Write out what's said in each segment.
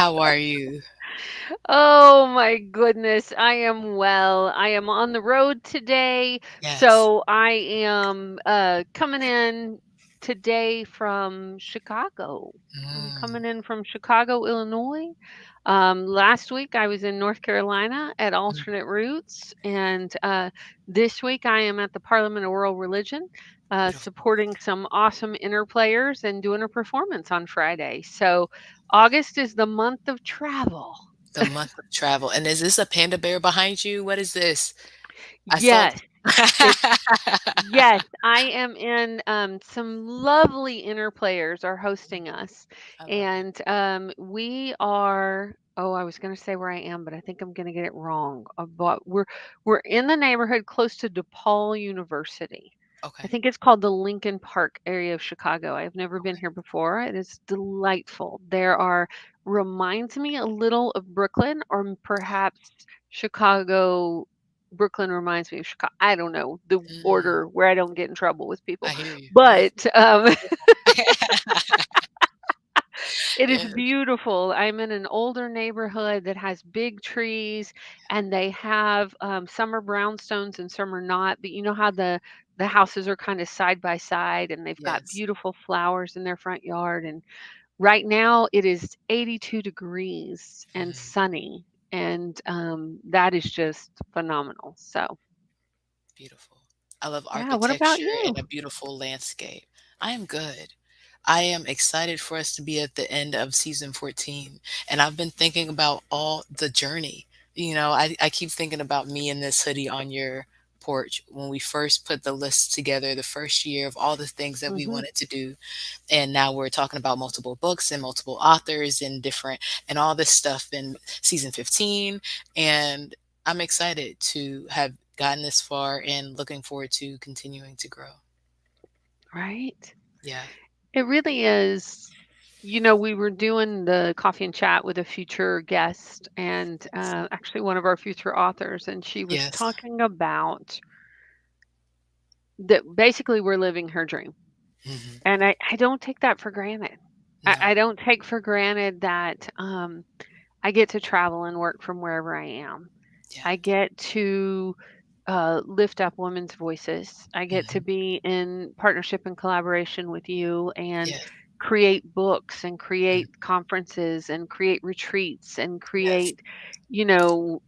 How are you? Oh my goodness, I am well. I am on the road today, Yes. so I am coming in today from Chicago. I'm Mm, coming in from Chicago, Illinois. Last week I was in North Carolina at mm, Alternate Roots, and this week I am at the Parliament of World Religion, beautiful. supporting some awesome inner players and doing a performance on Friday. So Wow. August is the month of travel. The month of travel. And is this a panda bear behind you? What is this? I saw. Yes, it's yes, I am in some lovely inner players are hosting us. I love it. And we are I was going to say where I am, but I think I'm going to get it wrong. But we're in the neighborhood close to DePaul University. I Okay. think it's called the Lincoln Park area of Chicago. I've never been Okay. here before. It is delightful. There are reminds me a little of Brooklyn or perhaps Chicago. Brooklyn reminds me of Chicago. I don't know the Mm, order where I don't get in trouble with people, I hear you. but it is Yeah. beautiful. I'm in an older neighborhood that has big trees, and they have some are brownstones and some are not. But you know how the houses are kind of side by side, and they've got Yes. beautiful flowers in their front yard. And right now it is 82 degrees and Mm, sunny, and that is just phenomenal. So beautiful. I love yeah, what about architecture and you? a beautiful landscape. I am good. I am excited for us to be at the end of season 14. And I've been thinking about all the journey. I keep thinking about me in this hoodie on your porch when we first put the list together, the first year of all the things that we Hmm. wanted to do. And now we're talking about multiple books and multiple authors and different and all this stuff in season 15. And I'm excited to have gotten this far and looking forward to continuing to grow. Right? Yeah. It really is. You know, we were doing the coffee and chat with a future guest and Yes. actually one of our future authors, and she was Yes. talking about that basically we're living her dream. Hmm. And I don't take that for granted. No. I don't take for granted that I get to travel and work from wherever I am. Yeah. I get to lift up women's voices. I get to Hmm. be in partnership and collaboration with you and Yes. create books and Mhm. create conferences and create retreats and Yes. create, you know,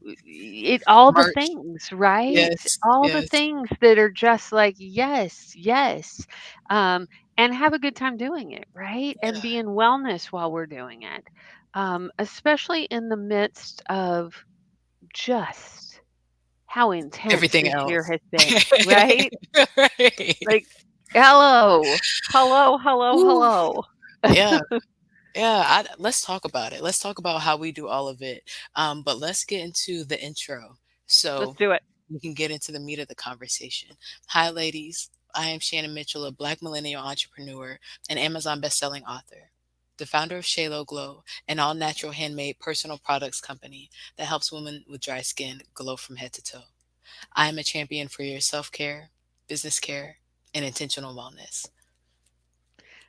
all the Merch. things, right? Yes. All the Yes. things that are just like, yes, yes. Um, and have a good time doing it, right? And Yeah. be in wellness while we're doing it, especially in the midst of just how intense Everything this year else. has been, right? Right. Like, hello, hello, hello, Woo. hello. Yeah. Yeah. Let's talk about it. Let's talk about how we do all of it. But let's get into the intro Let's so do it. we can get into the meat of the conversation. Hi, ladies. I am Shannon Mitchell, a Black millennial entrepreneur and Amazon bestselling author, the founder of Shalo Glow, an all natural handmade personal products company that helps women with dry skin glow from head to toe. I am a champion for your self care, business care, and intentional wellness.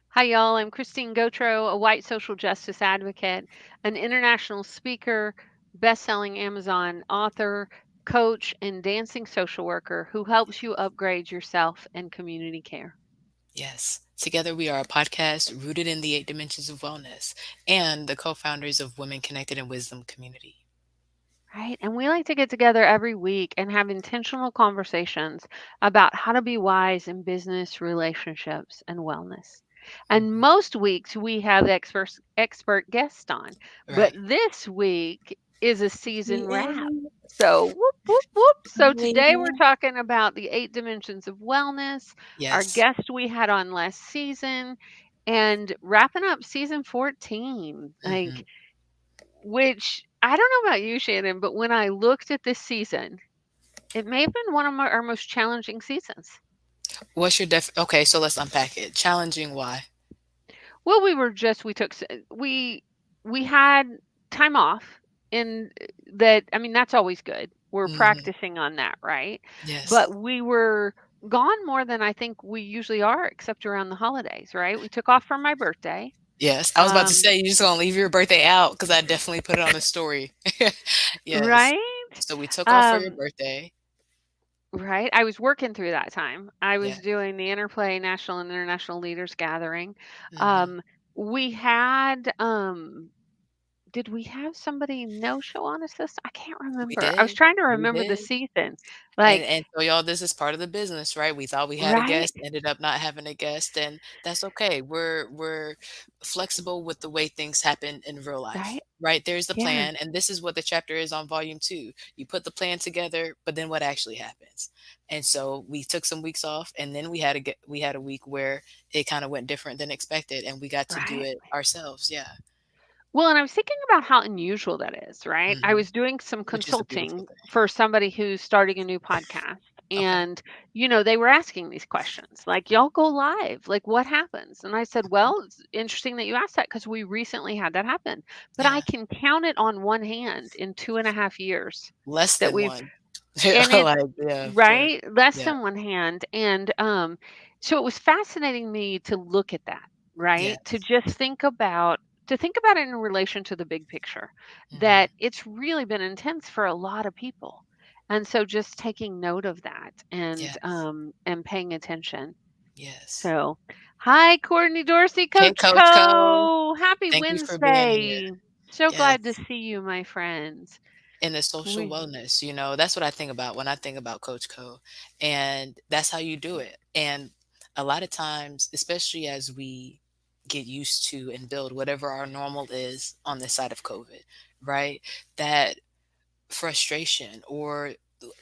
Hi, y'all. I'm Christine Gautreaux, a white social justice advocate, an international speaker, best-selling Amazon author, coach, and dancing social worker who helps you upgrade yourself and community care. Yes. Together, we are a podcast rooted in the 8 dimensions of wellness and the co founders of Women Connected in Wisdom Community. Right. And we like to get together every week and have intentional conversations about how to be wise in business, relationships, and wellness. And Mhm. most weeks we have expert guests on, but Right. this week is a season wrap. Yeah. So whoop whoop whoop. So today we're Yeah. talking about the 8 dimensions of wellness, our Yes. guest we had on last season, and wrapping up season 14. Hmm. Which I don't know about you, Shannon, but when I looked at this season, it may have been one of our most challenging seasons. What's your okay, so let's unpack it. Challenging why? Well, we took we had time off in that. I mean, that's always good. We're Hmm. practicing on that, right? Yes. But we were gone more than I think we usually are, except around the holidays, right? We took off for my birthday. Yes, I was about to Um, say, you just gonna leave your birthday out because I definitely put it on the story. Yes. right? So we took off for your Um, birthday. right. I was working through that time. I was Yes. doing the Interplay National and International Leaders Gathering. Mhm. Um, we had did we have somebody no show on us this? I can't We remember. I was did. trying to We remember the did. season. And Like, and so y'all, this is part of the business, right? We thought we had a right? guest, ended up not having a guest, and that's okay. We're flexible with the way things happen in real life, Right? right? There's the Yeah. plan, and this is what the chapter is on volume 2. You put the plan together, but then what actually happens? And so we took some weeks off, and then we had a week where it kind of went different than expected, and we got to do Right? it ourselves. Yeah. Well, and I was thinking about how unusual that is, right? I Mhm. was doing some Which is a beautiful consulting thing. for somebody who's starting a new podcast. Okay. And, they were asking these questions like, y'all go live, like, what happens? And I said, well, it's interesting that you asked that because we recently had that happen. But I Yeah. can count it on one hand in 2.5 years Less that than we've, one. and it's Like, yeah, for right, less yeah. than one hand. And so it was fascinating me to look at that, right? To Yes. just think about it in relation to the big picture, Mhm. that it's really been intense for a lot of people. And so just taking note of that Yes. and paying attention. Yes. So, hi, Courtney Dorsey, Hey, Coach Coach Co. Co. Happy Thank you for being here. Wednesday. So glad to Yes. see you, my friends. In the social We wellness, that's what I think about when I think about Coach Co. And that's how you do it. And a lot of times, especially as we get used to and build whatever our normal is on this side of COVID, right? That frustration or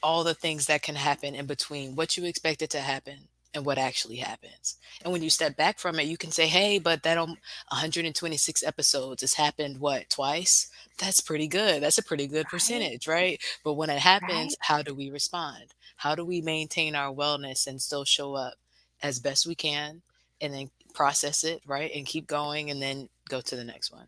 all the things that can happen in between what you expected to happen and what actually happens. And when you step back from it, you can say, hey, but 126 episodes has happened what, twice? That's pretty good. That's a pretty good right, percentage, right? But when it right. happens, how do we respond? How do we maintain our wellness and still show up as best we can and then process it, right? And keep going and then go to the next one.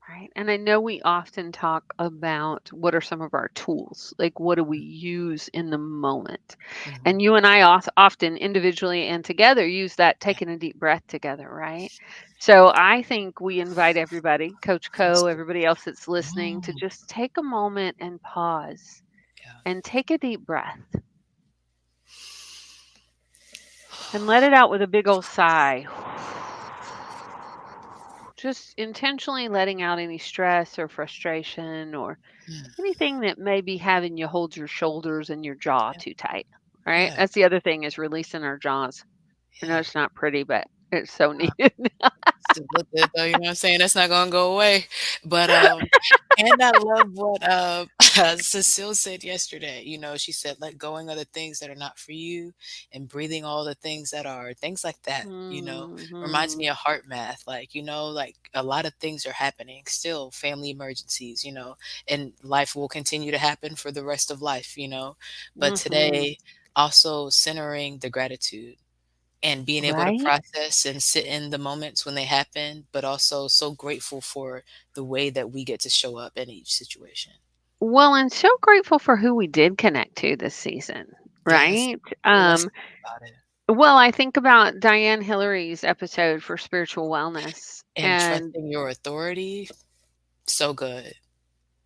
Right. And I know we often talk about what are some of our tools? Like, what do we use in the moment? And Mhm. you and I often individually and together use that Yeah, taking a deep breath together, right? So I think we invite everybody, Coach let's Co, do everybody else that's listening, to it. just take a moment and pause Yeah. and take a deep breath and let it out with a big old sigh. Just intentionally letting out any stress or frustration or Mm, anything that may be having you hold your shoulders and your jaw yeah, too tight, right? yeah, That's the other thing is releasing our jaws. I know yeah. it's not pretty, but it's so Uh, needed. Still look good though, you know what I'm saying? That's not gonna go away. But, and I love what, Cecile said yesterday, she said, "Let going of the things that are not for you and breathing all the things that are." Things like that, reminds Mhm. me of heart math, like, like a lot of things are happening still, family emergencies, and life will continue to happen for the rest of life, but Mhm. today, also centering the gratitude. And being able to Right? process and sit in the moments when they happen, but also so grateful for the way that we get to show up in each situation. Well, and so grateful for who we did connect to this season, Yes. right? Ooh, let's talk about it. Well, I think about Diane Hillary's episode for spiritual wellness And and trusting your authority, so good.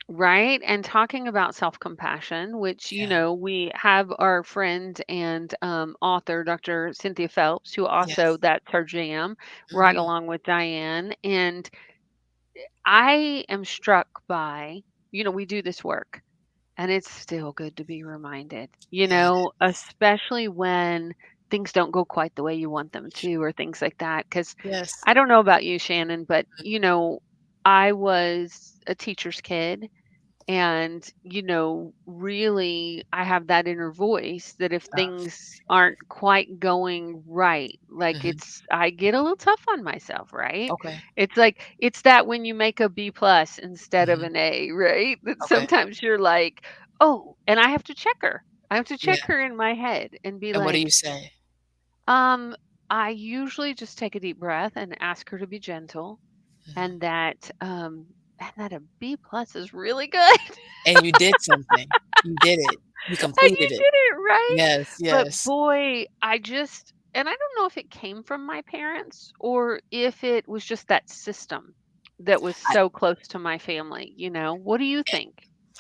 right, and talking about self-compassion, which, Yeah. we have our friend and, author, Dr. Cynthia Phelps, who also Yes. that's her jam, right Mhm. along with Diane, and I am struck by we do this work, and it's still good to be reminded, Yeah, it is. especially when things don't go quite the way you want them to or things like that. Because Yes. I don't know about you, Shannon, but, I was a teacher's kid and, really, I have that inner voice that if Oh, things aren't quite going right, like mhm. I get a little tough on myself, right? Okay. It's like, it's that when you make a B plus instead of Mhm. an A, right? That Okay. sometimes you're like, oh, and I have to check her. I have to check Yeah. her in my head and be And what do you like, say? um, I usually just take a deep breath and ask her to be gentle Mhm. and that a B plus is really good. And you did something. You did it. You And you completed it. did it right. Yes, But yes. boy, I just and I don't know if it came from my parents or if it was just that system that was I so close to my family, you know? What do you think?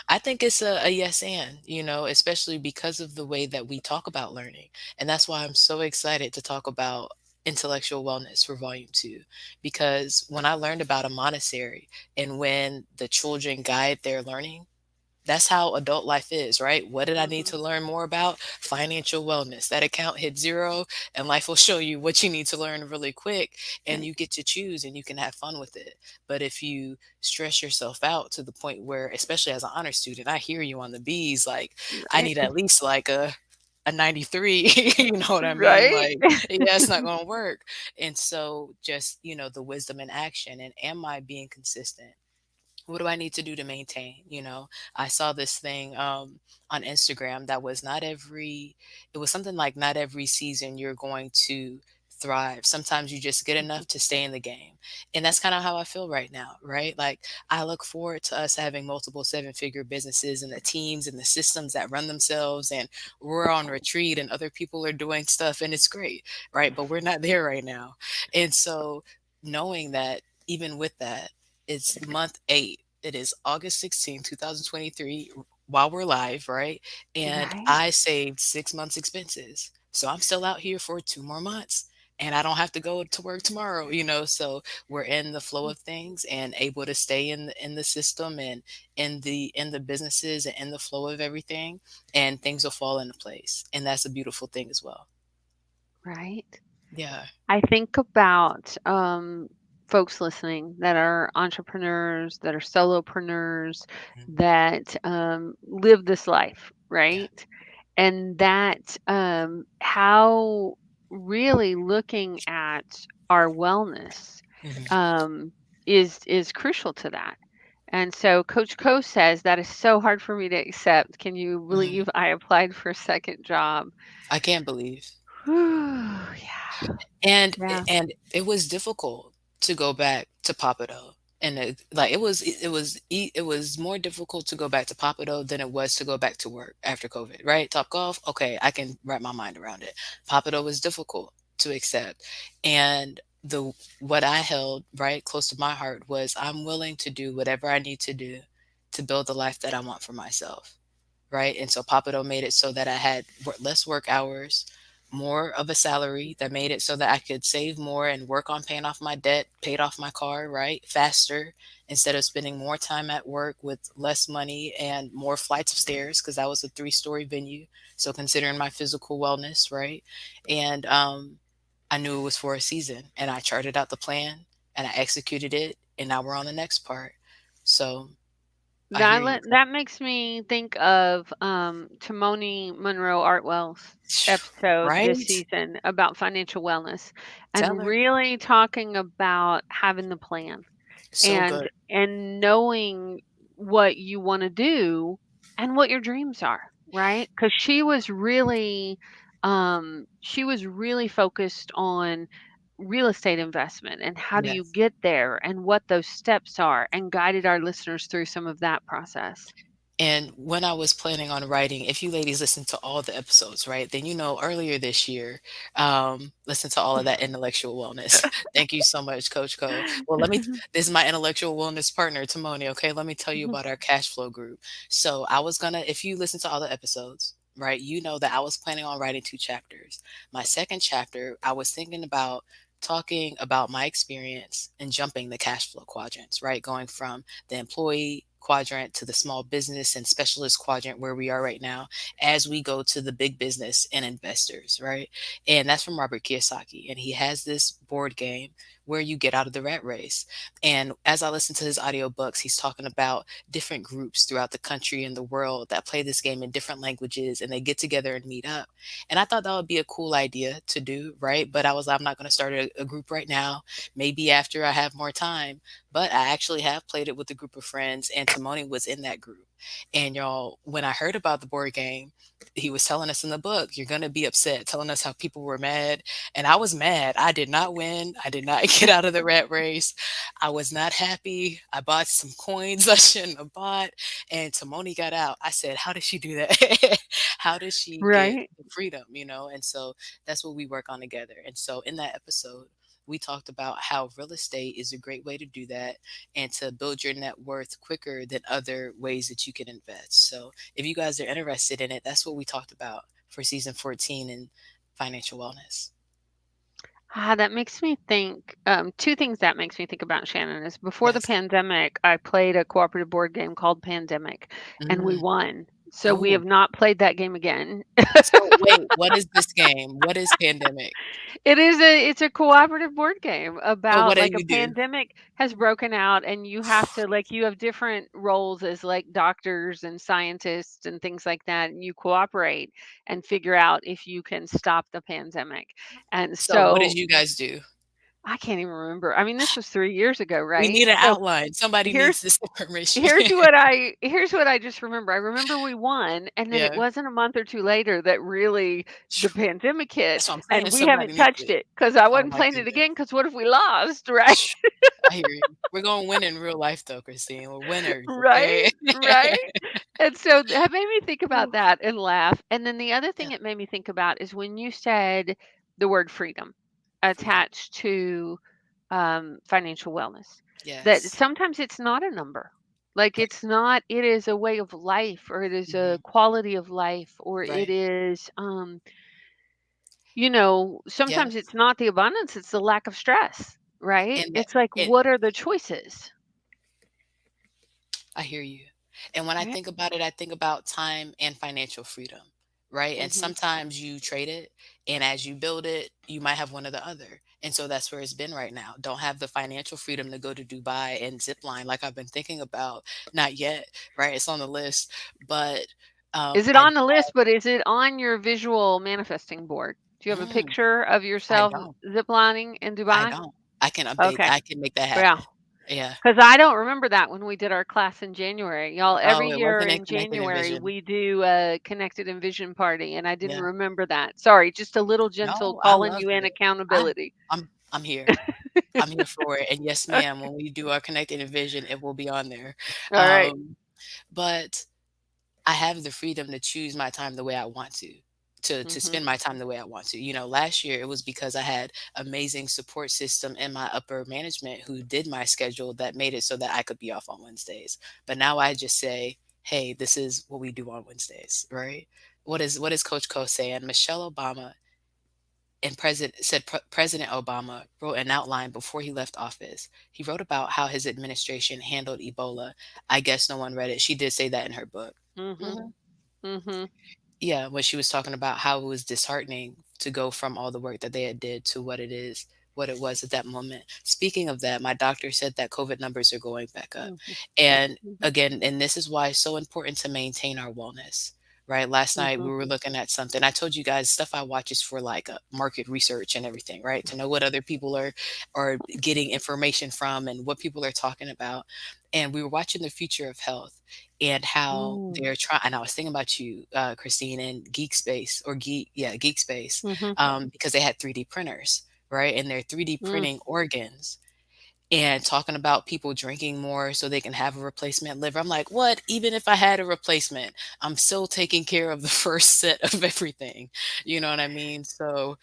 I think it's a yes and, especially because of the way that we talk about learning. And that's why I'm so excited to talk about intellectual wellness for volume two. Because when I learned about a Montessori and when the children guide their learning, that's how adult life is, right? What did I need Mhm. to learn more about? Financial wellness. That account hit zero, and life will show you what you need to learn really quick, and Okay. you get to choose and you can have fun with it. But if you stress yourself out to the point where, especially as an honor student, I hear you on the B's, like, I Right. need at least like a 93, you know what I mean? Right? Like, yeah, it's not going to work. And so just, the wisdom in action, and am I being consistent? What do I need to do to maintain? I saw this thing on Instagram that was it was something like not every season you're going to thrive. Sometimes you just get Mhm. enough to stay in the game. And that's kind of how I feel right now, right? Like I look forward to us having multiple seven-figure businesses and the teams and the systems that run themselves, and we're on retreat and other people are doing stuff and it's great, right? But we're not there right now. And so knowing that even with that, it's month 8. It is August 16th, 2023, while we're live, right? And Right. I saved 6 months expenses. So I'm still out here for 2 more months, and I don't have to go to work tomorrow, so we're in the flow of things and able to stay in the system and in the businesses and in the flow of everything, and things will fall into place. And that's a beautiful thing as well. Right. Yeah. I think about folks listening that are entrepreneurs, that are solopreneurs, Mhm. that live this life, Yeah. right? And that how really looking at our wellness Mhm. um, is crucial to that. And so Coach Co says that is so hard for me to accept. Can you Mhm. believe I applied for a second job? I can't believe. Whew, yeah, And yeah, and it was difficult to go back to Papado. And like it was more difficult to go back to Papado than it was to go back to work after COVID, right? Top golf, okay, I can wrap my mind around it. Papado was difficult to accept. And the what I held right close to my heart was I'm willing to do whatever I need to do to build the life that I want for myself, right? And so Papado made it so that I had less work hours, more of a salary that made it so that I could save more and work on paying off my debt, paid off my car, right? Faster, instead of spending more time at work with less money and more flights of stairs, because that was a 3-story venue. So considering my physical wellness, right? And I knew it was for a season, and I charted out the plan and I executed it, and now we're on the next part. So I hear you. that makes me think of Timoni Monroe Artwell's episode this Right? season about financial wellness Tell and her. really talking about having the plan So good. and knowing what you want to do and what your dreams are, right? Because she was really focused on real estate investment and how do you Yes. get there and what those steps are and guided our listeners through some of that process. And when I was planning on writing, if you ladies listen to all the episodes, right, then earlier this year, listen to all of that intellectual wellness. Thank you so much, Coach Co. Well, this is my intellectual wellness partner, Timoni. Okay, let me tell you about our cash flow group. So I was gonna, if you listen to all the episodes, right, you know that I was planning on writing 2 chapters. My second chapter, I was thinking about talking about my experience in jumping the cash flow quadrants, right, going from the employee quadrant to the small business and specialist quadrant where we are right now as we go to the big business and investors, right? And that's from Robert Kiyosaki. And he has this board game where you get out of the rat race. And as I listen to his audiobooks, he's talking about different groups throughout the country and the world that play this game in different languages and they get together and meet up. And I thought that would be a cool idea to do, right? But I was like, I'm not going to start a group right now. Maybe after I have more time, but I actually have played it with a group of friends, and Timoni was in that group. And y'all, when I heard about the board game, he was telling us in the book, you're going to be upset, telling us how people were mad. And I was mad. I did not win. I did not get out of the rat race. I was not happy. I bought some coins I shouldn't have bought. And Timoni got out. I said, how did she do that? How did she get Right. the freedom, And so that's what we work on together. And so in that episode, we talked about how real estate is a great way to do that and to build your net worth quicker than other ways that you can invest. So if you guys are interested in it, that's what we talked about for season 14 in financial wellness. That makes me think, 2 things that makes me think about Shannon is before the Yes. pandemic, I played a cooperative board game called Pandemic, and we Mm. won. So we Oh, have not played that game again. so wait, what is this game? What is pandemic? It's a cooperative board game So what about do like a you do? pandemic has broken out and you have to like you have different roles as like doctors and scientists and things like that and you cooperate and figure out if you can stop the pandemic. And So what did so you guys do? I can't even remember. I mean, this was 3 years ago, We right? need an So outline. Somebody here's needs this information. here's what I just remember. I remember we won, and then it Yeah. wasn't a month or 2 later that really the pandemic hit, That's what I'm and saying. we Somebody haven't needs touched it. it because I Oh wasn't my playing it goodness. again. Because what if we lost, right? I hear you. We're gonna win in real life though, Christine. We're winners, Right, okay? right. And so that made me think about that and laugh, and then the other thing it made me think about is when you said the word freedom Freedom. attached to, financial wellness, that Yes. sometimes it's not a number. Like, Right. it's not it is a way of life, or it is a Mhm. quality of life, or it Right. is, sometimes Yes. it's not the abundance, it's the lack of stress, right? And that It's like, and what are the choices? I hear you. And when I Right? think about it, I think about time and financial freedom, right? And Mhm. sometimes you trade it, and as you build it, you might have one or the other. And so that's where it's been right now. Don't have the financial freedom to go to Dubai and zip line like I've been thinking about. Not yet, right? It's on the list, but Is it I on the list, but is it on your visual manifesting board? Do you have a mm, picture of I yourself don't. ziplining in I Dubai? don't. I can update. Okay. I can make that Yeah. happen. Yeah. Because I don't remember that when we did our class in January. Y'all, every Oh, it year wasn't in in Connected January, Envision. we do a Connected Envision party, and I didn't Yeah. remember that. Sorry, just a little gentle No, I calling love you in it. I accountability. I'm here. I'm here for it. And yes, ma'am, when we do our Connected Envision, it will be on there. All right. But I have the freedom to choose my time the way I want to Mhm. spend my time the way I want to. Last year it was because I had amazing support system in my upper management who did my schedule that made it so that I could be off on Wednesdays. But now I just say, "Hey, this is what we do on Wednesdays," right? What is Coach Co saying? Michelle Obama and President Obama wrote an outline before he left office. He wrote about how his administration handled Ebola. I guess no one read it. She did say that in her book. Mhm. Mhm. Mhm. Yeah, when she was talking about how it was disheartening to go from all the work that they had did to what it was at that moment. Speaking of that, my doctor said that COVID numbers are going back up. Mhm. And Mhm. again, and this is why it's so important to maintain our wellness. Right. Last night we Mhm. were looking at something. I told you guys stuff I watch is for like market research and everything, right? To know what other people are getting information from and what people are talking about. And we were watching the future of health and how Mm. they're trying. And I was thinking about you, Christine, and Geek Space or Geek Space, Mhm. because they had 3D printers, right? And they're 3D Mm. printing organs and talking about people drinking more so they can have a replacement liver. I'm like, what? Even if I had a replacement, I'm still taking care of the first set of everything. You know what I mean? So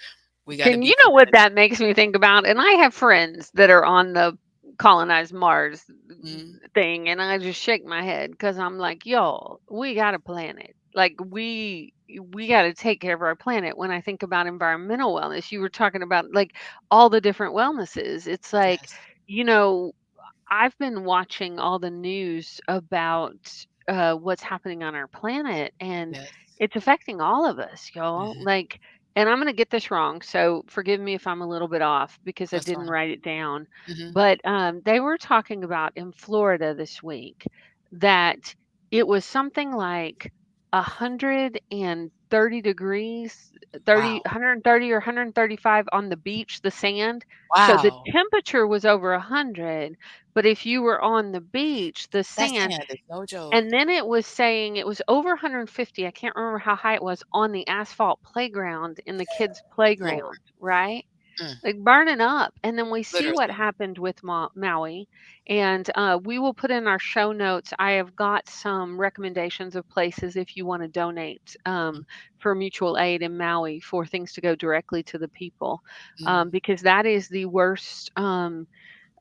we got to Can be you know what preventative. that makes me think about? And I have friends that are on the colonized Mars Mm, thing, and I just shake my head because I'm like, y'all, we got a planet. Like we got to take care of our planet. When I think about environmental wellness, you were talking about like all the different wellnesses. It's like, yes. you know, I've been watching all the news about what's happening on our planet, and Yes. it's affecting all of us, y'all. Hmm. Like, and I'm going to get this wrong, so forgive me if I'm a little bit off because I That's didn't fine. write it down. Hmm. But they were talking about in Florida this week that it was something like 130 degrees, Wow. 130 or 135 on the beach, the sand. So the Wow. temperature was over 100, but if you were on the beach, the That sand, sand is no and joke. then it was saying it was over 150, I can't remember how high it was, on the asphalt playground in the kids' Lord. playground, right? Mm, Like burning up. And then we see what literally. happened with Maui. And we will put in our show notes. I have got some recommendations of places if you want to donate Mm, for mutual aid in Maui for things to go directly to the people, mm, because that is the worst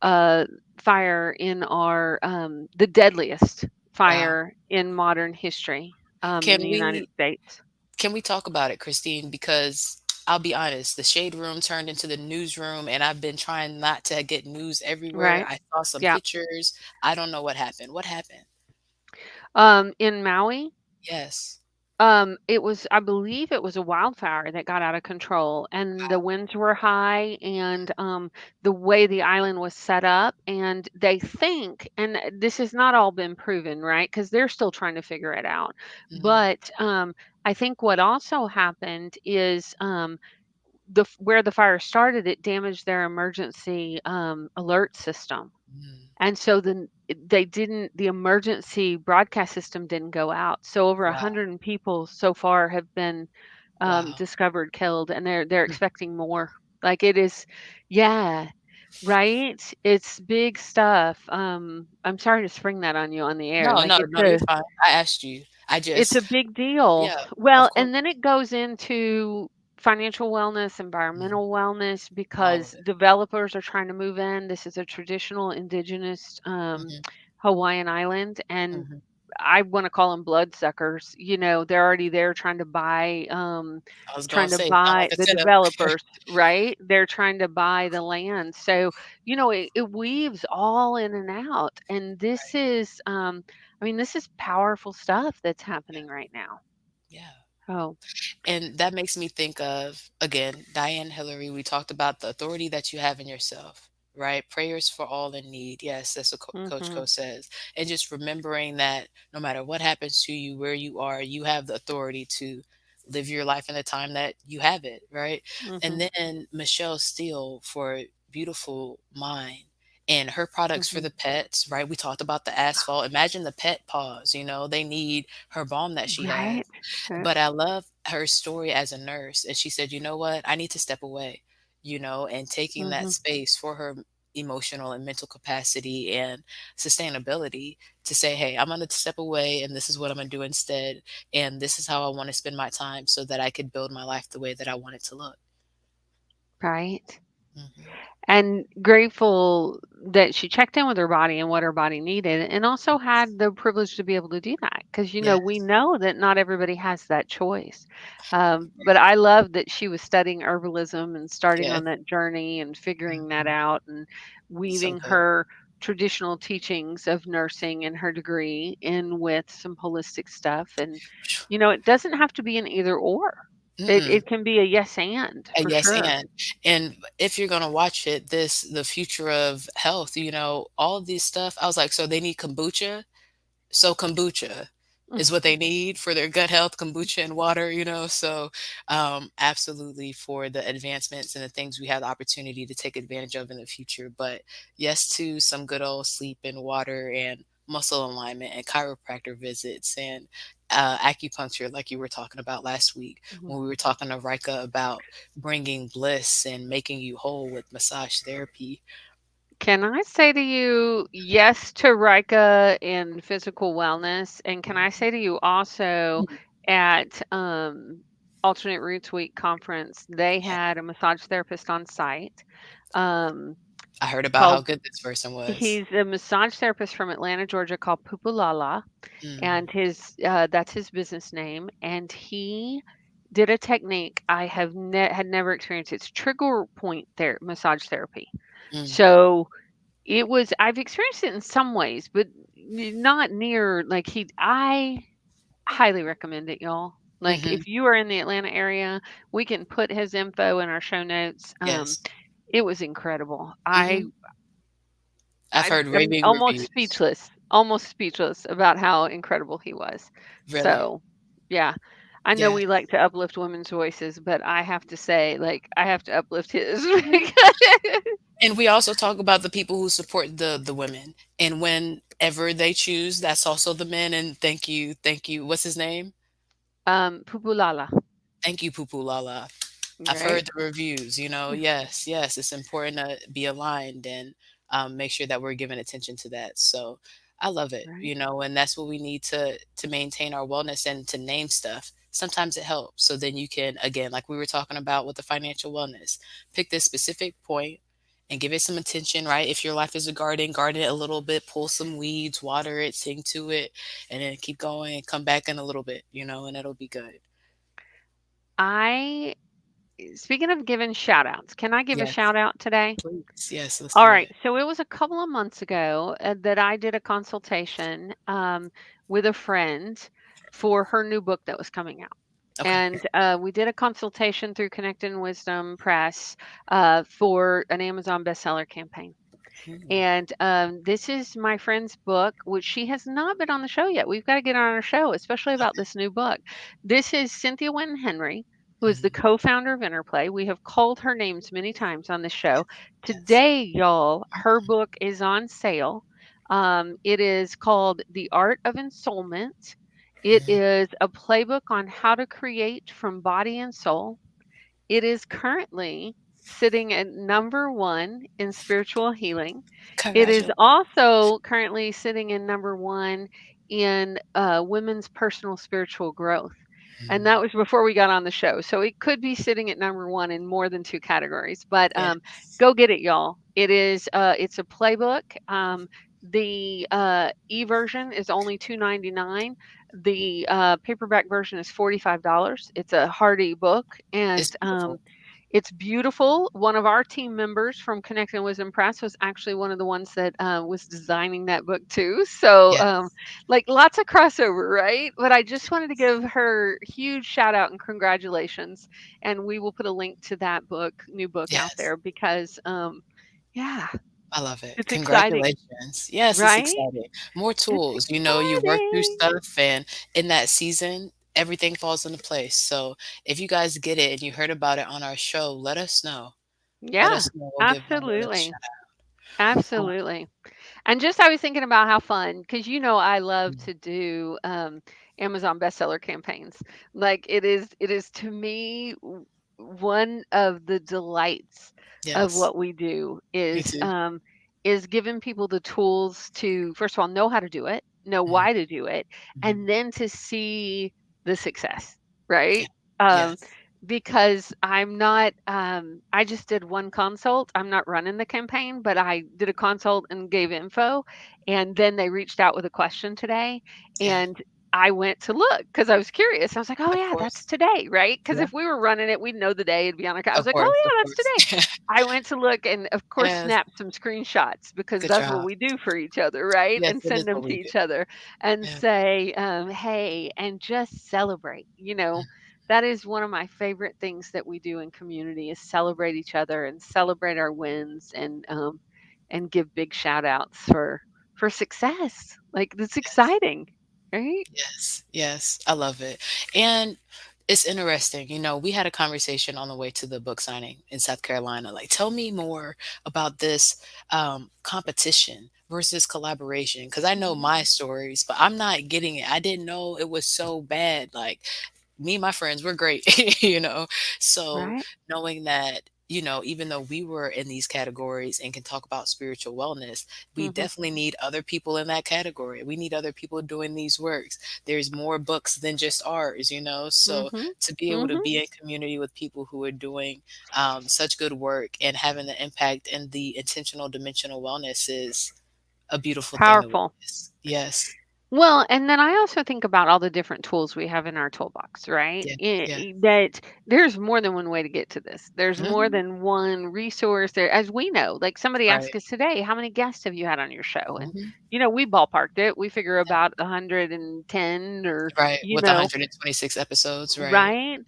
uh, fire in the deadliest wow. fire in modern history in Can the United we States. can we talk about it, Christine? Because I'll be honest, the shade room turned into the newsroom, and I've been trying not to get news everywhere. Right? I saw some Yeah. pictures. I don't know what happened. What happened? In Maui, Yes. it was, I believe it was a wildfire that got out of control, and the winds were high, and the way the island was set up, and they think, and this has not all been proven, right? Because they're still trying to figure it out. Mhm, But I think what also happened is where the fire started, it damaged their emergency alert system, mm. and so then they didn't the emergency broadcast system didn't go out. So over Wow, 100 people so far have been wow. discovered killed, and they're Mm. expecting more. Like it is, yeah, right. It's big stuff. I'm sorry to spring that on you on the air. No, Like no, no, you're fine. I asked you. I it's just a big deal. yeah, Well, of course. and then it goes into financial wellness, Mhm, environmental wellness, all of because it. developers are trying to move in. This is a traditional indigenous Mhm, Hawaiian island, and mhm. I want to call them bloodsuckers. They're already there I was gonna trying to say, sound buy like a the setup. developers, right? They're trying to buy the land. So, it weaves all in and out. And this is, I mean, this is powerful stuff that's happening right now. Yeah. Oh, And that makes me think of, again, Diane Hillary. We talked about the authority that you have in yourself, right? Prayers for all in need. Yes, that's what Coach mm-hmm, Co says. And just remembering that no matter what happens to you, where you are, you have the authority to live your life in the time that you have it, right? mm-hmm, And then Michelle Steele for Beautiful Mind and her products for mm-hmm. the pets, right? We talked about the asphalt. Imagine the pet paws, they need her balm that she has, Right? Uh, but I love her story as a nurse, and she said, "You know what? I need to step away," and taking that mm-hmm, space for her emotional and mental capacity and sustainability to say, "Hey, I'm gonna step away, and this is what I'm gonna do instead, and this is how I want to spend my time so that I could build my life the way that I want it to look." right. Mhm. And grateful that she checked in with her body and what her body needed, and also had the privilege to be able to do that, because we Yes. know that not everybody has that choice. But I love that she was studying herbalism and starting Yes. on that journey and figuring that Mhm. out, and So weaving good. her traditional teachings of nursing and her degree in with some holistic stuff. And it doesn't have to be an either or. it, Mm-mm. it can be a yes and for Yes, sure. and if you're gonna watch it, the future of health, all of these stuff, I was like, "So they need kombucha?" So kombucha is what they need for their gut health, kombucha and water, so, absolutely for the advancements and the things we have the opportunity to take advantage of in the future, but yes to some good old sleep and water and muscle alignment and chiropractor visits and, acupuncture like you were talking about last week Mhm. when we were talking to Rika about bringing bliss and making you whole with massage therapy. Can I say to you, yes to Rika in physical wellness? And can I say to you also, Mhm. at Alternate Roots Week conference, they Yeah, had a massage therapist on site, um, I heard about how called, good this person was. he's a massage therapist from Atlanta, Georgia, called Pupulala. Mm, And that's his business name. And he did a technique I had never experienced. It's trigger point massage therapy. mm, So I've experienced it in some ways, but not near like I highly recommend it, y'all. Like mhm. if you are in the Atlanta area, we can put his info in our show notes. Yes. It was incredible. Mhm. I've heard I'm raving almost reviews. speechless, almost speechless about how incredible he was. Really? So, Yeah. I know Yeah. we like to uplift women's voices, but I have to say, like, I have to uplift his because And we also talk about the people who support the women, and whenever they choose, that's also the men, and thank you. What's his name? Pupulala, Thank you, Poo Poo Lala. I've right? heard the reviews, yes, yes, it's important to be aligned and make sure that we're giving attention to that. So I love it, Right. and that's what we need to maintain our wellness and to name stuff. Sometimes it helps. So then you can, again, like we were talking about with the financial wellness, pick this specific point and give it some attention, right? If your life is a garden it a little bit, pull some weeds, water it, sing to it, and then keep going and come back in a little bit, and it'll be good. I Speaking of giving shout outs, can I give a Yes, shout out today? please. Yes, let's All do right. it. So it was a couple of months ago that I did a consultation with a friend for her new book that was coming out. Okay. And we did a consultation through Connect and Wisdom Press for an Amazon bestseller campaign. Mm, And this is my friend's book, which she has not been on the show yet. We've got to get her on our show, especially about okay. this new book. This is Cynthia Winton Henry, who is the Mhm. co founder of Interplay. We have called her names many times on this show. Yes. Today, y'all, her book is on sale. It is called The Art of Ensoulment. It Mhm. is a playbook on how to create from body and soul. It is currently sitting at number 1 in spiritual healing. It is Congratulations. also currently sitting in number 1 in women's personal spiritual growth. And that Mm. was before we got on the show. So it could be sitting at number 1 in more than 2 categories. But Yes. go get it, y'all. It's a playbook. The e-version is only $2.99. The paperback version is $45. It's a hard ebook, and It's beautiful. it's beautiful. One of our team members from Connect and Wisdom Press was actually one of the ones that was designing that book too. So, Yes. like lots of crossover, right? But I just wanted to give her huge shout out and congratulations. And we will put a link to that book, new book out Yes. there because, yeah, I love it. it's exciting, Congratulations. Yes, it's right? exciting. More It's tools. You work through exciting. stuff, and in that season, everything falls into place. So if you guys get it and you heard about it on our show, let us know. Let Yeah, us know. We'll give her a absolutely. shout out. Absolutely. And just I was thinking about how fun, because I love Mm. to do Amazon bestseller campaigns. Like it is to me one of the delights of Yes. what we do Me too. is giving people the tools to first of all know how to do it, know Mhm. why to do it, Mhm. and then to see the success, Yeah. right? Um, Yes. because I just did one consult. I'm not running the campaign, but I did a consult and gave info. And then they reached out with a question today. Yeah. And I went to look because I was curious. I was like, oh, Of yeah, that's course. today, right? Because Yeah. if we were running it, we'd know the day. It'd be on our. I was Of like, course. oh, Of yeah, that's course. today. I went to look and, of course, Yes. snapped some screenshots because Good that's what job. we do for each other, right? Yes, And it is send them what to we do. each other and Yeah. say, hey, and just celebrate. That is one of my favorite things that we do in community is celebrate each other and celebrate our wins and give big shout outs for success. Like that's Yes. exciting, right? Yes, yes, I love it. And it's interesting, we had a conversation on the way to the book signing in South Carolina. Like, tell me more about this competition versus collaboration. Because I know Mhm. my stories, but I'm not getting it. I didn't know it was so bad. Like, me and my friends, we're great. So Right? knowing that, even though we were in these categories and can talk about spiritual wellness, we Mhm. definitely need other people in that category. We need other people doing these works. There's more books than just ours. So Mhm. to be able to Mhm. be in community with people who are doing such good work and having the impact and the intentional dimensional wellness is a beautiful thing to Powerful. witness. Yes. Well, and then I also think about all the different tools we have in our toolbox, right? Yeah. Yeah. That there's more than one way to get to this. There's more Hmm. than one resource there. As we know, like somebody asked Right. us today, how many guests have you had on your show? And, Hmm. we ballparked it. We figure about 110 or, Right, you with know, 126 episodes, right. right?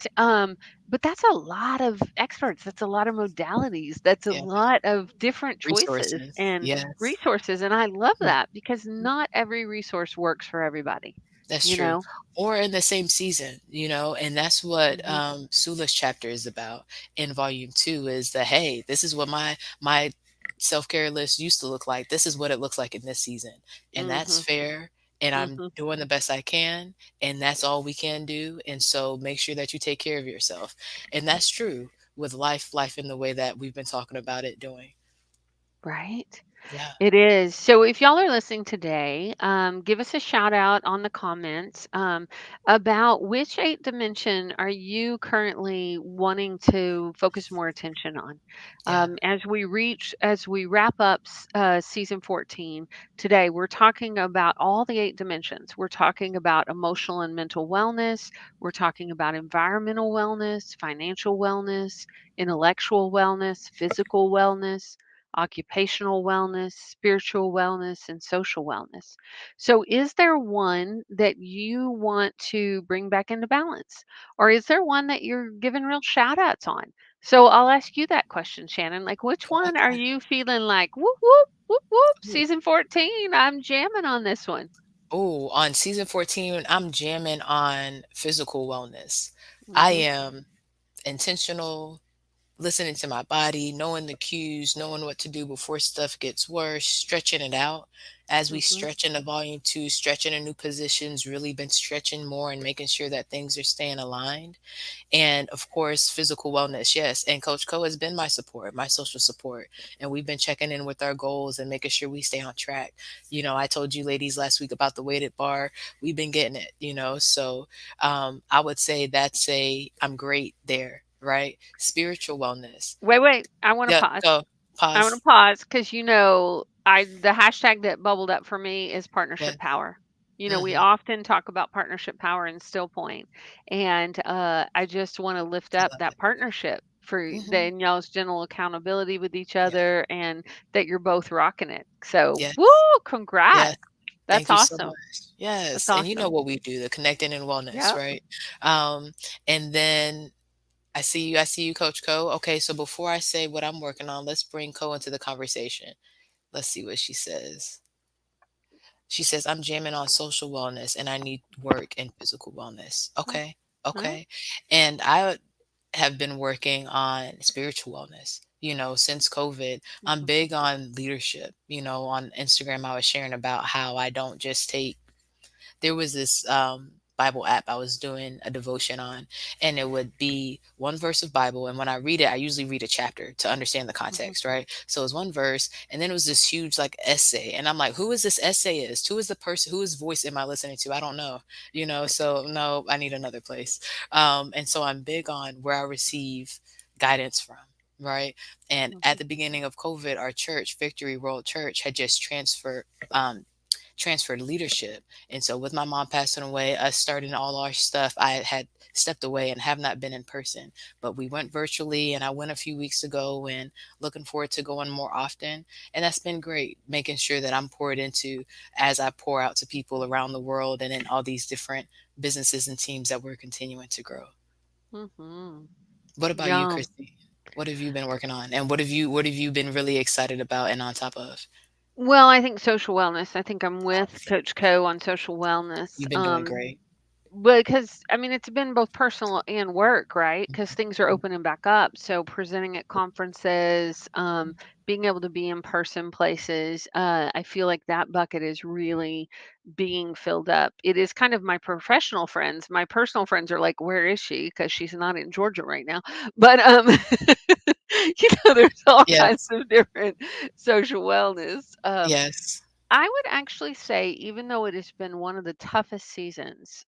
But that's a lot of experts. That's a lot of modalities. That's a Yeah, lot of different choices resources, and yes. resources. And I love Mm, that because not every resource works for everybody. That's you true. know? Or in the same season, and that's what Mhm. Sula's chapter is about in volume 2 is that, hey, this is what my self-care list used to look like. This is what it looks like in this season. And that's Mhm. fair. And I'm Mhm. doing the best I can. And that's all we can do. And so make sure that you take care of yourself. And that's true with life in the way that we've been talking about it doing. Right? Yeah. It is. So if y'all are listening today, give us a shout out on the comments about which eight dimension are you currently wanting to focus more attention on. Yeah. As we wrap up season 14 today, we're talking about all the eight dimensions. We're talking about emotional and mental wellness. We're talking about environmental wellness, financial wellness, intellectual wellness, physical wellness, occupational wellness, spiritual wellness, and social wellness. So, is there one that you want to bring back into balance? Or is there one that you're giving real shout outs on? So, I'll ask you that question, Shannon. Like, which one are Okay. you feeling like, whoop, whoop, whoop, whoop, Ooh. season 14, I'm jamming on this one? Ooh, on season 14, I'm jamming on physical wellness. I Mm-hmm, am intentional, listening to my body, knowing the cues, knowing what to do before stuff gets worse, stretching it out. As we mm-hmm, stretch into volume 2, stretching in new positions, really been stretching more and making sure that things are staying aligned. And of course, physical wellness, yes. And Coach Co has been my support, my social support. And we've been checking in with our goals and making sure we stay on track. I told you ladies last week about the weighted bar. We've been getting it. So I would say I'm great there, right? Spiritual wellness. Wait, wait. I want to Yeah, pause. go. I want to Pause. pause because the hashtag that bubbled up for me is Yeah. partnership power. We Hmm. often talk about partnership power in Still Point, and I just want to lift I up love that it. partnership for Hmm. then y'all's general accountability with each Yeah. other, and that you're both rocking it. So, woo, Yes. Yes. congrats! That's Thank you so awesome. much. That's Yes. And you know awesome. what we do, the connecting and wellness, Yep. right? And then I see you, Coach Co. Okay, so before I say what I'm working on, let's bring Co into the conversation. Let's see what she says. She says, I'm jamming on social wellness and I need work and physical wellness. Mm, Okay. all right. Okay. And I have been working on spiritual wellness. Since COVID, I'm Mhm, big on leadership. On Instagram, I was sharing about how I don't just take there was this Bible app I was doing a devotion on, and it would be one verse of Bible. And when I read it, I usually read a chapter to understand the mhm, context, right? So it was one verse, and then it was this huge like essay. And I'm like, who is this essayist? Who is the person? Whose voice am I listening to? I don't know, So no, I need another place. And so I'm big on where I receive guidance from. Right. And at mhm, the beginning of COVID, our church, Victory World Church, had just um, transferred leadership. And so with my mom passing away, us starting all our stuff, I had stepped away and have not been in person. But we went virtually and I went a few weeks ago and looking forward to going more often. And that's been great, making sure that I'm poured into as I pour out to people around the world and in all these different businesses and teams that we're continuing to grow. mhm. What about you, Yum. Christy? What have you been working on? And what have you been really excited about and on top of? Well, I think social wellness. I think I'm with Coach Co on social wellness. You've been doing great. Because I mean, it's been both personal and work, right? Because things are opening back up. So presenting at conferences, being able to be in person places, I feel like that bucket is really being filled up. It is kind of my professional friends. My personal friends are like, "Where is she?" Because she's not in Georgia right now. But there's all kinds Yes. of different social wellness. Yes. I would actually say, even though it has been one of the toughest seasons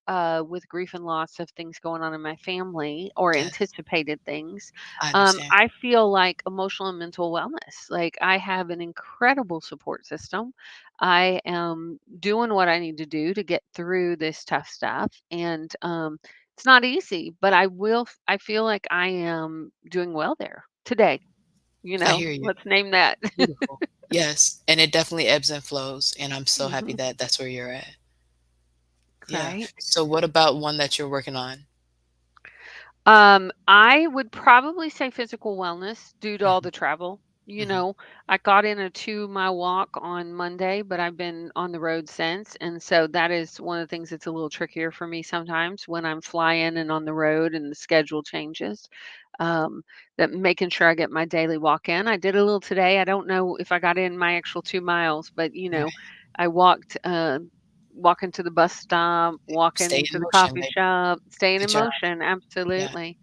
with grief and loss of things going on in my family or Yes. anticipated things, I understand. I feel like emotional and mental wellness. Like I have an incredible support system. I am doing what I need to do to get through this tough stuff. And it's not easy, but I feel like I am doing well there today. I hear you. Let's name that. Beautiful. Yes, and it definitely ebbs and flows, and I'm so happy Hmm. that that's where you're at. Yeah. Right. So what about one that you're working on? I would probably say physical wellness due to all Mhm. the travel. you Mhm. know, I got in a 2-mile walk on Monday, but I've been on the road since. And so that is one of the things that's a little trickier for me sometimes when I'm flying and on the road and the schedule changes. Um, that making sure I get my daily walk in. I did a little today. I don't know if I got in my actual 2 miles, but Right. I walked, walking to the bus stop, Stay walking in to the motion, coffee right? shop, staying Good in job. motion. Yeah, Absolutely.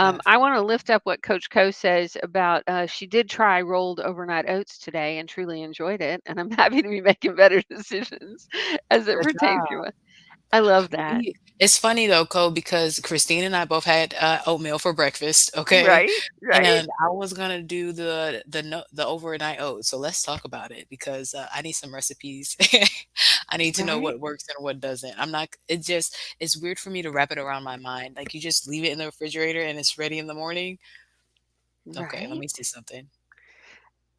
yeah. I want to lift up what Coach Co says about she did try rolled overnight oats today and truly enjoyed it. And I'm happy to be making better decisions as it Good pertains job. to it. I love that. It's funny though, Cole, because Christine and I both had, oatmeal for breakfast, okay? Right? Right? And I was gonna do the overnight oats, so let's talk about it because, I need some recipes. I need to know Right? what works and what doesn't. I'm not it's weird for me to wrap it around my mind, like, you just leave it in the refrigerator and it's ready in the morning? Okay, let Right? me see something.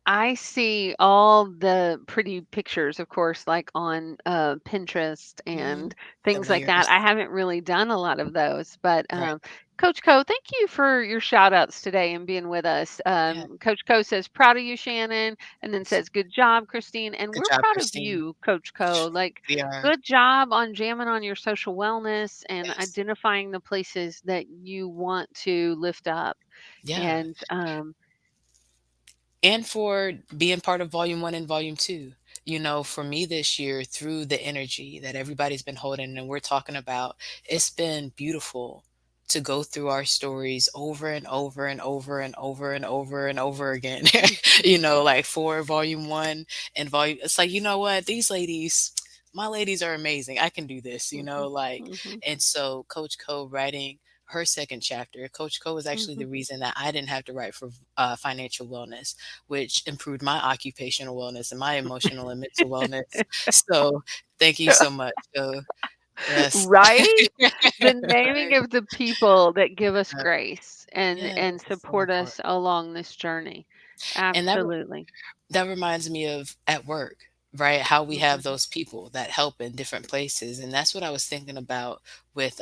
I see all the pretty pictures, of course, like on Pinterest and Mhm. The things like that. I layers. haven't really done a lot of those, but Right. Coach Co, thank you for your shout outs today and being with us. Yeah. Coach Co says, proud of you, Shannon, and then says, good job, Christine. And Good we're job, proud of Christine. you, Coach Co. Like, We are. good job on jamming on your social wellness and Yes. identifying the places that you want to lift up. Yeah. And And for being part of volume 1 and volume 2. You know, for me this year, through the energy that everybody's been holding and we're talking about, it's been beautiful to go through our stories over and over and over and over and over and over again. You know, like for volume 1 and volume it's like, you know what? These ladies, my ladies are amazing. I can do this, you know, mhm, like mhm, and so Coach Co writing her second chapter. Coach Co was actually mhm. the reason that I didn't have to write for financial wellness, which improved my occupational wellness and my emotional and mental wellness. So thank you so much. So yes. Right? The naming Right. of the people that give us Uh, grace yes, and so support us important. along this journey. And Absolutely. that reminds me of at work, right? How we have Mhm, those people that help in different places. And that's what I was thinking about with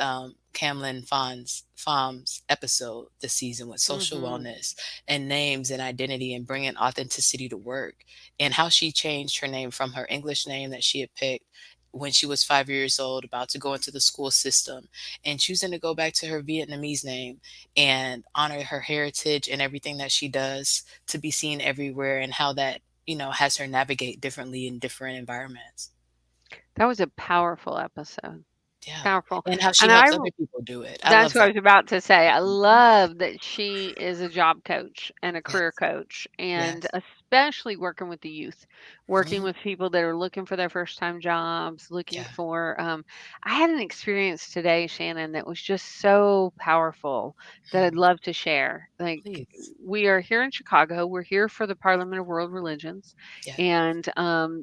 Camlin Fom's episode this season with social mhm. wellness and names and identity and bringing authenticity to work and how she changed her name from her English name that she had picked when she was 5 years old, about to go into the school system, and choosing to go back to her Vietnamese name and honor her heritage and everything that she does to be seen everywhere and how that, has her navigate differently in different environments. That was a powerful episode. Yeah. Powerful. And how she And I helps other people do it. I That's love what I that. was about to say. I Mhm. love that she is a job coach and a career Yes. coach, and Yes. especially working with the youth, working Mhm. with people that are looking for their first time jobs, looking Yeah. for. I had an experience today, Shannon, that was just so powerful that I'd Mhm. love to share. Like, Please. we are here in Chicago, we're here for the Parliament of World Religions, Yeah. and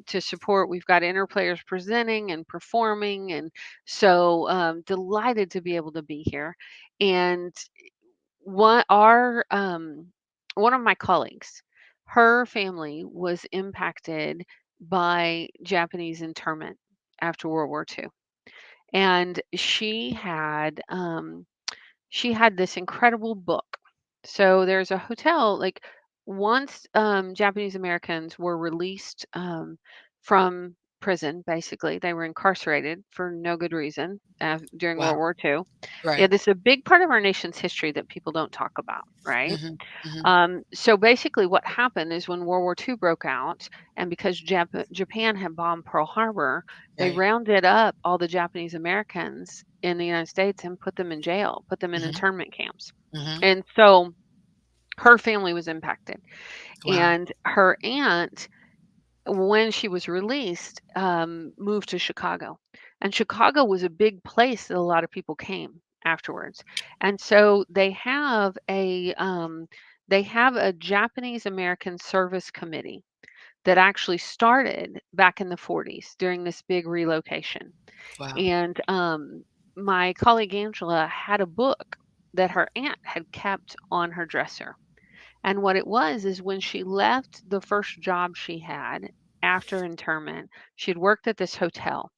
to support, we've got inner players presenting and performing, and so delighted to be able to be here. And one our one of my colleagues, her family was impacted by Japanese internment after World War II. And she had this incredible book. So there's a hotel, like once Japanese Americans were released from prison, basically, they were incarcerated for no good reason during Wow. World War II. Yeah, Right. this is a big part of our nation's history that people don't talk about, right? Mhm. Mhm. So basically, what happened is when World War II broke out, and because Japan had bombed Pearl Harbor, they Right. rounded up all the Japanese Americans in the United States and put them in jail, put them in Mhm. internment camps. Mhm. And so her family was impacted. Wow. And her aunt, when she was released, moved to Chicago. And Chicago was a big place that a lot of people came afterwards. And so they have a Japanese American Service Committee that actually started back in the 40s during this big relocation. Wow. And my colleague Angela had a book that her aunt had kept on her dresser. And what it was is when she left the first job she had after internment, she'd worked at this hotel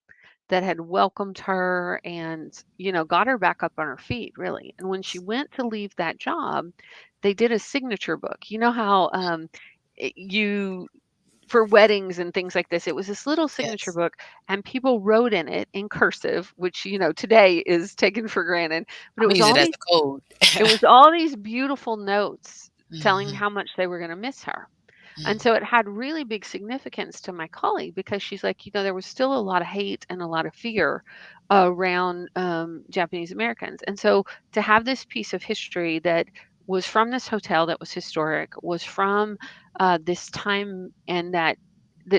that had welcomed her and, got her back up on her feet, really. And when she went to leave that job, they did a signature book. You know how you for weddings and things like this. It was this little signature Yes. book, and people wrote in it in cursive, which today is taken for granted. But Imma use it as a code. it was all these beautiful notes telling Mhm, how much they were going to miss her. And mm, so it had really big significance to my colleague because she's like, there was still a lot of hate and a lot of fear around Japanese Americans. And so to have this piece of history that was from this hotel that was historic, was from this time, and that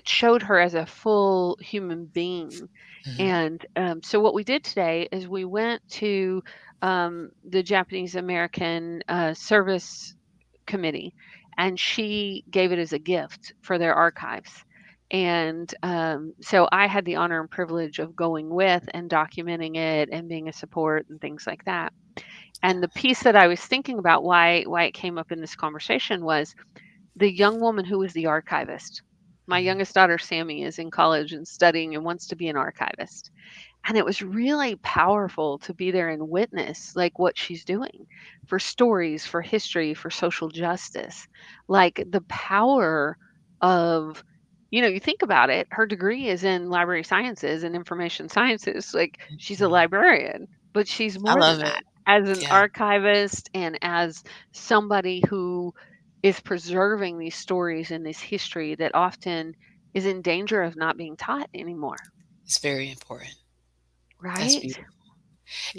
showed her as a full human being. mhm, And so what we did today is we went to the Japanese American Service Committee, and she gave it as a gift for their archives. And so I had the honor and privilege of going with and documenting it and being a support and things like that. And the piece that I was thinking about, why it came up in this conversation, was the young woman who was the archivist. My mhm, youngest daughter, Sammy, is in college and studying and wants to be an archivist. And it was really powerful to be there and witness like what she's doing for stories, for history, for social justice. Like the power of, you think about it, her degree is in library sciences and information sciences. Like she's a mhm. librarian, but she's I more than love that. it. As an Yeah, archivist and as somebody who is preserving these stories and this history that often is in danger of not being taught anymore, it's very important. That's right? beautiful.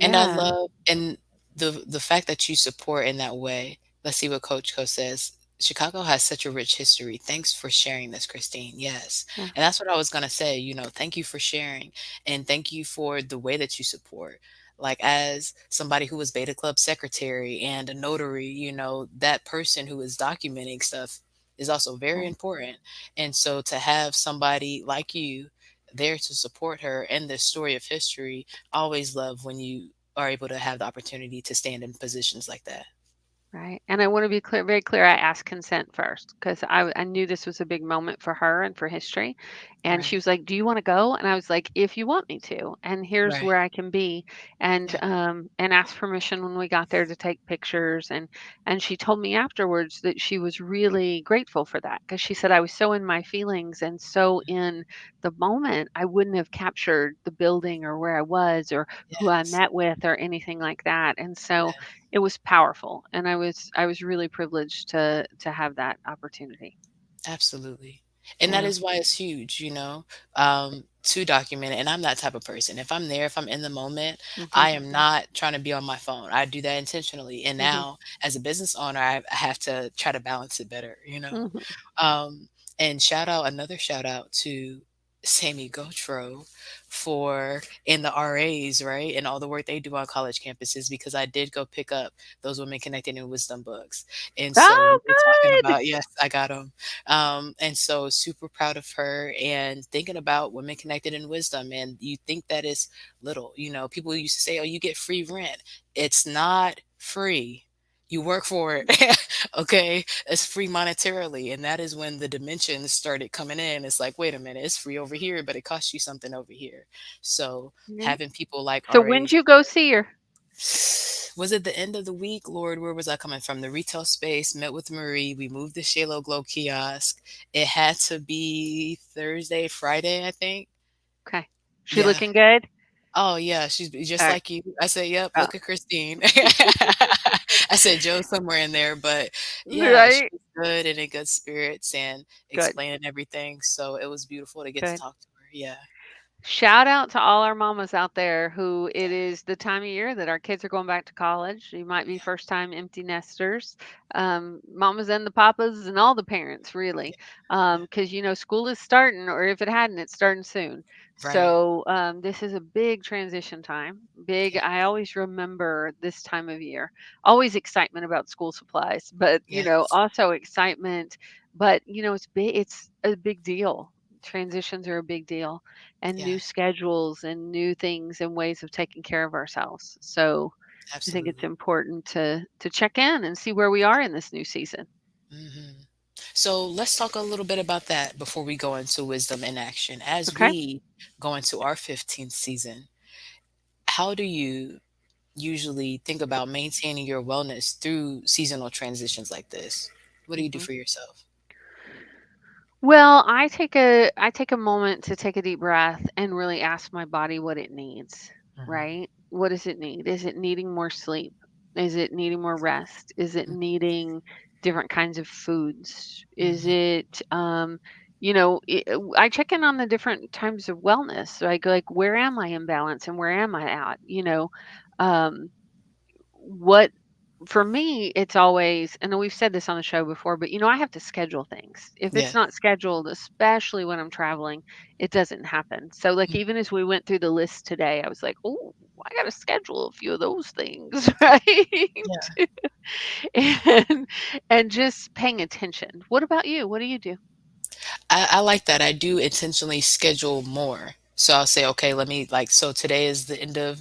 And I Yeah. love and the fact that you support in that way. Let's see what Coach Co says. Chicago has such a rich history. Thanks for sharing this, Christine. Yes. Yeah. And that's what I was gonna say, thank you for sharing and thank you for the way that you support. Like as somebody who was Beta Club secretary and a notary, that person who is documenting stuff is also very Right. important. And so to have somebody like you there to support her in this story of history, I always love when you are able to have the opportunity to stand in positions like that. Right. And I want to be clear, very clear. I asked consent first because I knew this was a big moment for her and for history. And she Right. was like, "Do you want to go?" And I was like, "If you want me to." And here's Right. where I can be, Yeah. and asked permission when we got there to take pictures. And she told me afterwards that she was really grateful for that because she said I was so in my feelings and so in the moment, I wouldn't have captured the building or where I was or who I Yes. met with or anything like that. And so Yeah. it was powerful, and I was really privileged to have that opportunity. Absolutely. And that Yeah. is why it's huge, to document it. And I'm that type of person. If I'm there, if I'm in the moment, Mhm. I am not trying to be on my phone. I do that intentionally. And Mhm. now, as a business owner, I have to try to balance it better. Mhm. Um, and another shout out to Sammy Gotro and the RAs, right? And all the work they do on college campuses because I did go pick up those Women Connected in Wisdom books. And so we Oh, were talking good. about, yes, I got them. And so super proud of her and thinking about Women Connected in Wisdom. And you think that is little, people used to say, oh, you get free rent. It's not free. You work for it. Okay, it's free monetarily, and that is when the dimensions started coming in. It's like, wait a minute, it's free over here, but it costs you something over here. So Right. having people like So when'd RAs, you go see her? was it the end of the week? Lord, where was I coming from? The retail space, met with Marie. We moved the Shalo Glow kiosk. It had to be Thursday, Friday, I think. Okay. She Yeah. looking good? Oh, yeah, she's just Alright. like you. I said, "Yep, Oh, look at Christine." I said Joe's somewhere in there, but yeah, she right? was good and in good spirits and Good, explaining everything, so it was beautiful to get to good. talk to her. Yeah, Shout out to all our mamas out there who it is the time of year that our kids are going back to college. You might be yeah, first time empty nesters, mamas and the papas and all the parents really, yeah, because school is starting, or if it hadn't, it's starting soon. right. So this is a big transition time. Big. Yeah, I always remember this time of year. Always excitement about school supplies, but yes, also excitement. But it's big. It's a big deal. Transitions are a big deal, and new yes, schedules and new things and ways of taking care of ourselves. So I think it's absolutely. important to check in and see where we are in this new season. Mhm. So let's talk a little bit about that before we go into wisdom in action. As Okay. we go into our 15th season, how do you usually think about maintaining your wellness through seasonal transitions like this? What do you do hmm for yourself? Well, I take a moment to take a deep breath and really ask my body what it needs, Mhm, right? What does it need? Is it needing more sleep? Is it needing more rest? Is it mm, needing different kinds of foods? Is mhm. it I check in on the different times of wellness. Like where am I in balance and where am I at? Um what for me, it's always, and we've said this on the show before, but I have to schedule things. If it's Yeah. not scheduled, especially when I'm traveling, it doesn't happen. So, like, Mm, even as we went through the list today, I was like, oh, I got to schedule a few of those things, right? yeah. and just paying attention. What about you? What do you do? I like that. I do intentionally schedule more. So I'll say, okay, let me like, so today is the end of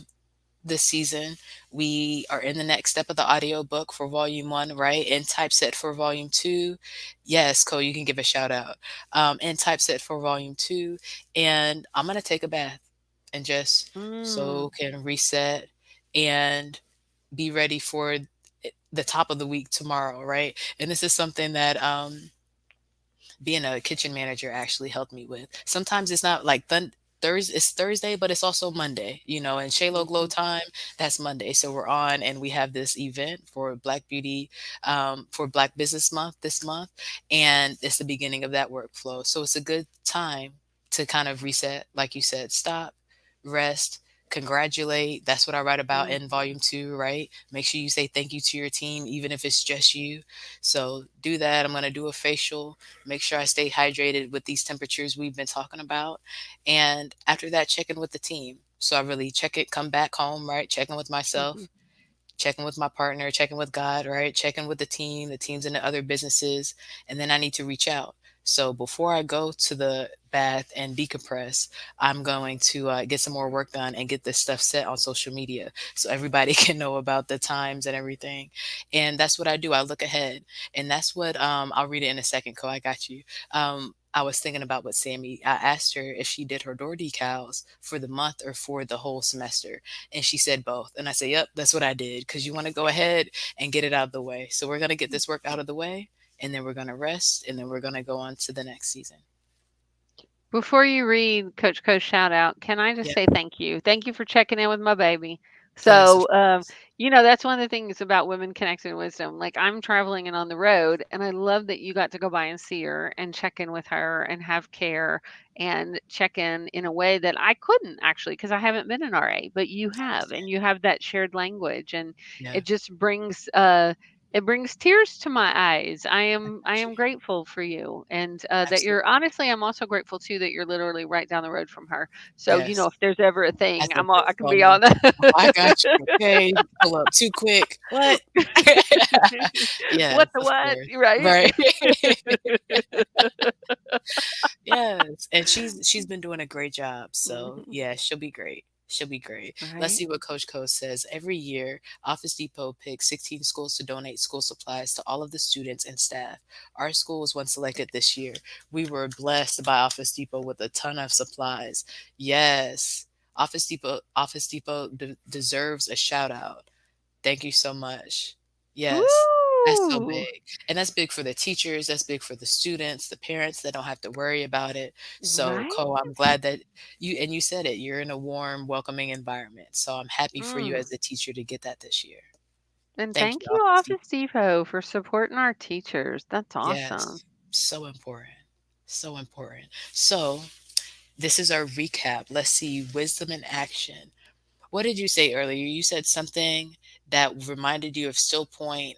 this season. We are in the next step of the audiobook for volume one, right? And typeset for volume two. Yes, Cole, you can give a shout out. And typeset for volume two. And I'm going to take a bath and just Mm, soak and reset and be ready for the top of the week tomorrow, right? And this is something that, being a kitchen manager actually helped me with. Sometimes it's not like Thursday, it's Thursday, but it's also Monday, and Shaylo Glow mhm, time, that's Monday. So we're on and we have this event for Black Beauty, for Black Business Month this month. And it's the beginning of that workflow. So it's a good time to kind of reset, like you said, stop, rest, congratulate. That's what I write about mm, in volume two, right? Make sure you say thank you to your team, even if it's just you. So do that. I'm going to do a facial, make sure I stay hydrated with these temperatures we've been talking about. And after that, check in with the team. So I really check it, come back home, right? Check in with mhm, myself, checking with my partner, checking with God, right? Checking with the teams in the other businesses, and then I need to reach out. So before I go to the bath and decompress, I'm going to get some more work done and get this stuff set on social media so everybody can know about the times and everything. And that's what I do. I look ahead, and that's what I'll read it in a second. Co, I got you. I was thinking about what Sammy. I asked her if she did her door decals for the month or for the whole semester, and she said both. And I said, yep, that's what I did. Because you want to go ahead and get it out of the way. So we're going to get this work out of the way. And then we're going to rest. And then we're going to go on to the next season. Before you read Coach shout out, can I just Yeah. say thank you? Thank you for checking in with my baby. Yes. Of So, course. that's one of the things about Women Connected in Wisdom. Like, I'm traveling and on the road, and I love that you got to go by and see her and check in with her and have care and check in a way that I couldn't actually because I haven't been an RA, but you I have, understand. and you have that shared language, and Yeah. it just brings tears to my eyes. I I am I got you. am grateful for you, and that you're Absolutely. honestly. I'm also grateful too that you're literally right down the road from her. So Yes. if there's ever a thing, That's a good I can be phone. on. I got you. Okay. Pull up too quick. What? Yes, What the of what? course. Right? Right. Yes, and she's been doing a great job. So Mhm. yeah, she'll be great. She'll be great. Let's Right. see what Coach Co says. Every year, Office Depot picks 16 schools to donate school supplies to all of the students and staff. Our school was one selected this year. We were blessed by Office Depot with a ton of supplies. Yes, Office Depot deserves a shout out. Thank you so much. Yes, that's so Woo! big. And that's big for the teachers, that's big for the students, the parents that don't have to worry about it. So, Right? Cole, I'm glad that you said it, you're in a warm, welcoming environment. So I'm happy for you Mm. as a teacher to get that this year. And Thank you, thank you, Office Office Depot. Depot, for supporting our teachers. That's awesome. Yes, so important. So important. So, this is our recap. Let's see, wisdom in action. What did you say earlier? You said something that reminded you of Still Point.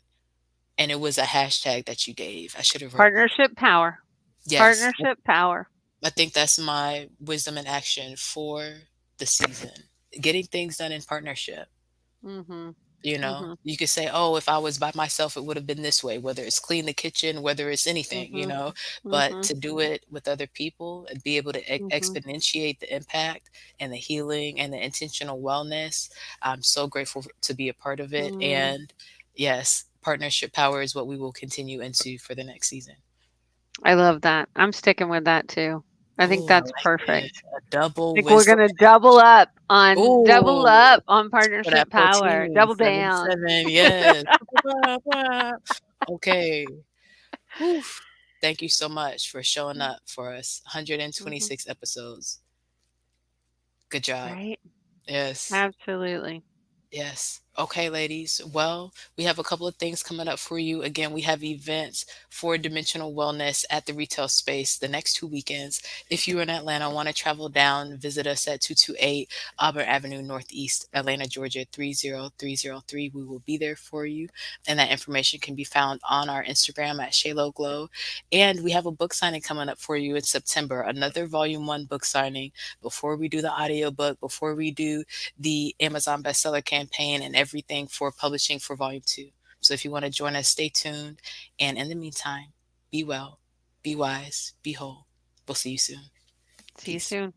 And it was a hashtag that you gave. I should have wrote that. Partnership power. Yes, Partnership power. I think that's my wisdom in action for the season. Getting things done in partnership. Mhm. You Mhm. you could say, oh, if I was by myself, it would have been this way, whether it's clean the kitchen, whether it's anything. Mhm. But Mhm. to do it with other people and be able to Mhm. exponentiate the impact and the healing and the intentional wellness, I'm so grateful to be a part of it. Mm. And yes, partnership power is what we will continue into for the next season. I love that. I'm sticking with that too. I think Oh, I that's like it. perfect. A double Think we're wisdom gonna in action. double Oh, up on for that partnership power, protein, double down. 7-7, yes. Ba, ba, ba, ba. Okay. Whew. thank you so much for showing Mm, up for us. mhm. 126 episodes. Good job. Right? Yes. Absolutely. Yes. Okay, ladies. Well, we have a couple of things coming up for you. Again, we have events for dimensional wellness at the retail space the next 2 weekends. If you're in Atlanta, want to travel down, visit us at 228 Auburn Avenue Northeast, Atlanta, Georgia 30303. We will be there for you. And that information can be found on our Instagram at Shalo Glow. And we have a book signing coming up for you in September, another volume 1 book signing before we do the audiobook, before we do the Amazon bestseller campaign and everything for publishing for volume 2. So if you want to join us, stay tuned. And in the meantime, be well, be wise, be whole. We'll see you soon. See you Peace. soon.